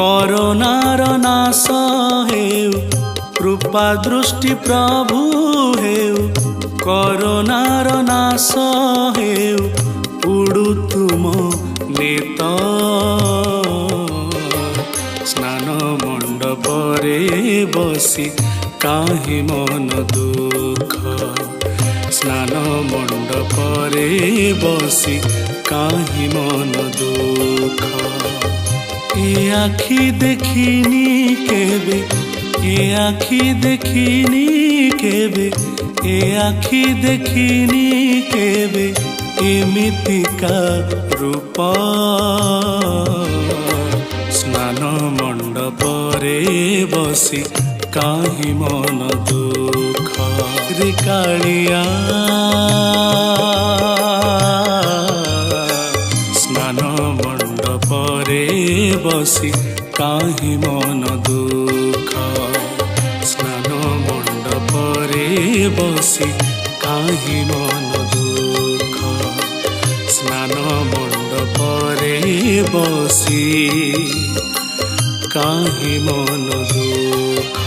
करोनार नाश हेउ कृपा दृष्टि प्रभु हेउ करोनार नाश हेउ उड़ु तुम नेत स्नान मंडपरे बसी काहि मन दुख स्नान मंडपरे बसी काहि मन दुख ए आखि देखिनी केबे ए आखि देखिनी केबे ए आखि देखिनी केबे एमितिका रूप स्नान मंडपरे बसी काहि मन दुख रे कालिया स्नान मंडपरे बसी काहि मन दुख स्नान मंडपरे बसी काहि मन दुख स्नान मंडपरे बसी काहि मन दुख।